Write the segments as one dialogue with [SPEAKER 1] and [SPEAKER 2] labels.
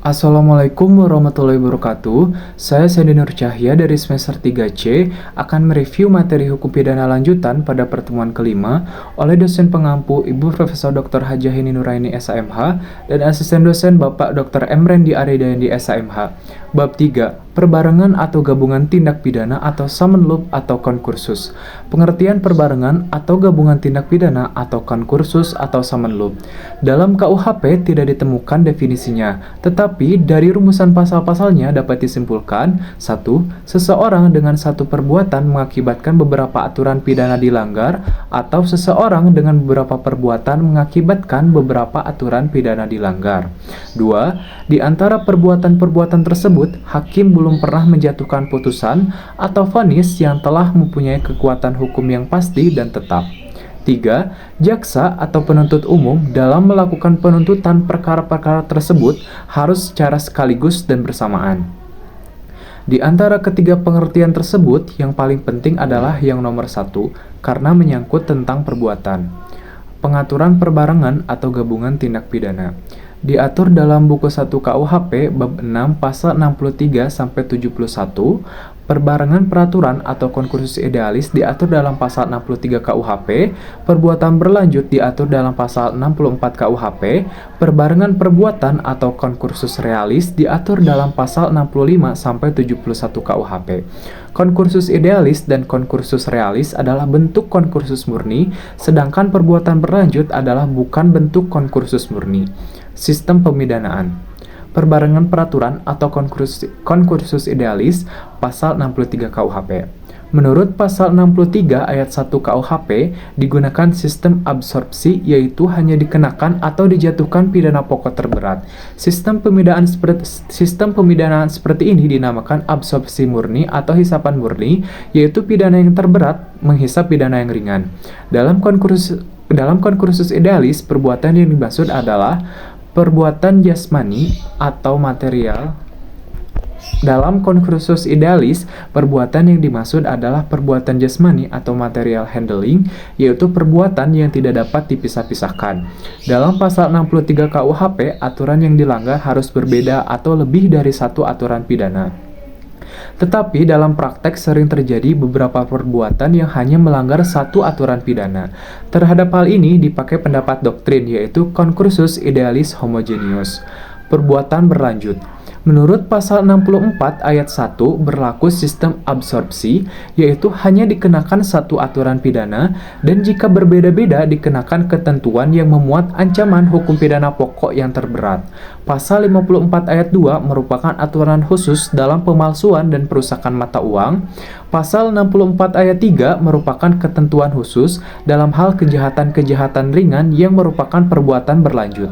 [SPEAKER 1] Assalamualaikum warahmatullahi wabarakatuh. Saya Sandy Nur Cahya dari semester 3C akan mereview materi hukum pidana lanjutan pada pertemuan kelima oleh dosen pengampu Ibu Profesor Dr. Hajahini Nuraini SAMH dan asisten dosen Bapak Dr. Emrendi Aridayandi SAMH. Bab 3. Perbarengan atau gabungan tindak pidana atau summon loop atau konkursus. Pengertian perbarengan atau gabungan tindak pidana atau konkursus atau summon loop. Dalam KUHP tidak ditemukan definisinya, tetapi dari rumusan pasal-pasalnya dapat disimpulkan: 1. Seseorang dengan satu perbuatan mengakibatkan beberapa aturan pidana dilanggar, atau seseorang dengan beberapa perbuatan mengakibatkan beberapa aturan pidana dilanggar. 2. Di antara perbuatan-perbuatan tersebut, hakim belum pernah menjatuhkan putusan atau vonis yang telah mempunyai kekuatan hukum yang pasti dan tetap. 3. Jaksa atau penuntut umum dalam melakukan penuntutan perkara-perkara tersebut harus secara sekaligus dan bersamaan. Di antara ketiga pengertian tersebut, yang paling penting adalah yang nomor 1, karena menyangkut tentang perbuatan. Pengaturan perbarengan atau gabungan tindak pidana diatur dalam buku 1 KUHP bab 6 pasal 63 sampai 71. Perbarengan peraturan atau konkursus idealis diatur dalam pasal 63 KUHP, perbuatan berlanjut diatur dalam pasal 64 KUHP, perbarengan perbuatan atau konkursus realis diatur dalam pasal 65 sampai 71 KUHP. Konkursus idealis dan konkursus realis adalah bentuk konkursus murni, sedangkan perbuatan berlanjut adalah bukan bentuk konkursus murni. Sistem pemidanaan. Perbarengan peraturan atau konkursus idealis pasal 63 KUHP. Menurut pasal 63 ayat 1 KUHP, digunakan sistem absorpsi, yaitu hanya dikenakan atau dijatuhkan pidana pokok terberat. Sistem pemidanaan seperti ini dinamakan absorpsi murni atau hisapan murni, yaitu pidana yang terberat menghisap pidana yang ringan. Dalam konkursus idealis, perbuatan yang dimaksud adalah perbuatan jasmani atau material. Dalam konkursus idealis, perbuatan yang dimaksud adalah perbuatan jasmani atau material handling, yaitu perbuatan yang tidak dapat dipisah-pisahkan. Dalam pasal 63 KUHP, aturan yang dilanggar harus berbeda atau lebih dari satu aturan pidana. Tetapi dalam praktek sering terjadi beberapa perbuatan yang hanya melanggar satu aturan pidana. Terhadap hal ini dipakai pendapat doktrin, yaitu konkursus idealis homogeneous. Perbuatan berlanjut. Menurut pasal 64 ayat 1 berlaku sistem absorpsi, yaitu hanya dikenakan satu aturan pidana, dan jika berbeda-beda dikenakan ketentuan yang memuat ancaman hukum pidana pokok yang terberat. Pasal 54 ayat 2 merupakan aturan khusus dalam pemalsuan dan perusakan mata uang. Pasal 64 ayat 3 merupakan ketentuan khusus dalam hal kejahatan-kejahatan ringan yang merupakan perbuatan berlanjut.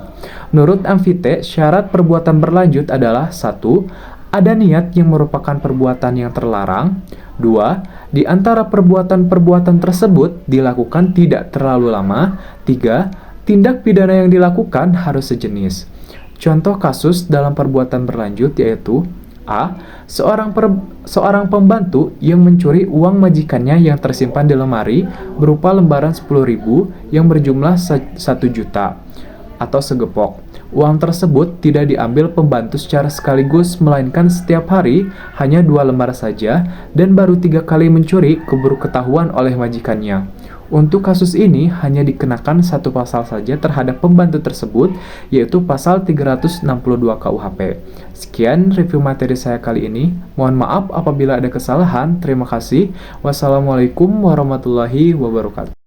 [SPEAKER 1] Menurut Amfite, syarat perbuatan berlanjut adalah: 1. Ada niat yang merupakan perbuatan yang terlarang. 2. Di antara perbuatan-perbuatan tersebut dilakukan tidak terlalu lama. 3. Tindak pidana yang dilakukan harus sejenis. Contoh kasus dalam perbuatan berlanjut yaitu: A. Seorang pembantu yang mencuri uang majikannya yang tersimpan di lemari berupa lembaran 10.000 yang berjumlah 1 juta atau segepok. Uang tersebut tidak diambil pembantu secara sekaligus, melainkan setiap hari hanya 2 lembar saja, dan baru 3 kali mencuri keburu ketahuan oleh majikannya. Untuk kasus ini hanya dikenakan satu pasal saja terhadap pembantu tersebut, yaitu pasal 362 KUHP. Sekian review materi saya kali ini. Mohon maaf apabila ada kesalahan. Terima kasih. Wassalamualaikum warahmatullahi wabarakatuh.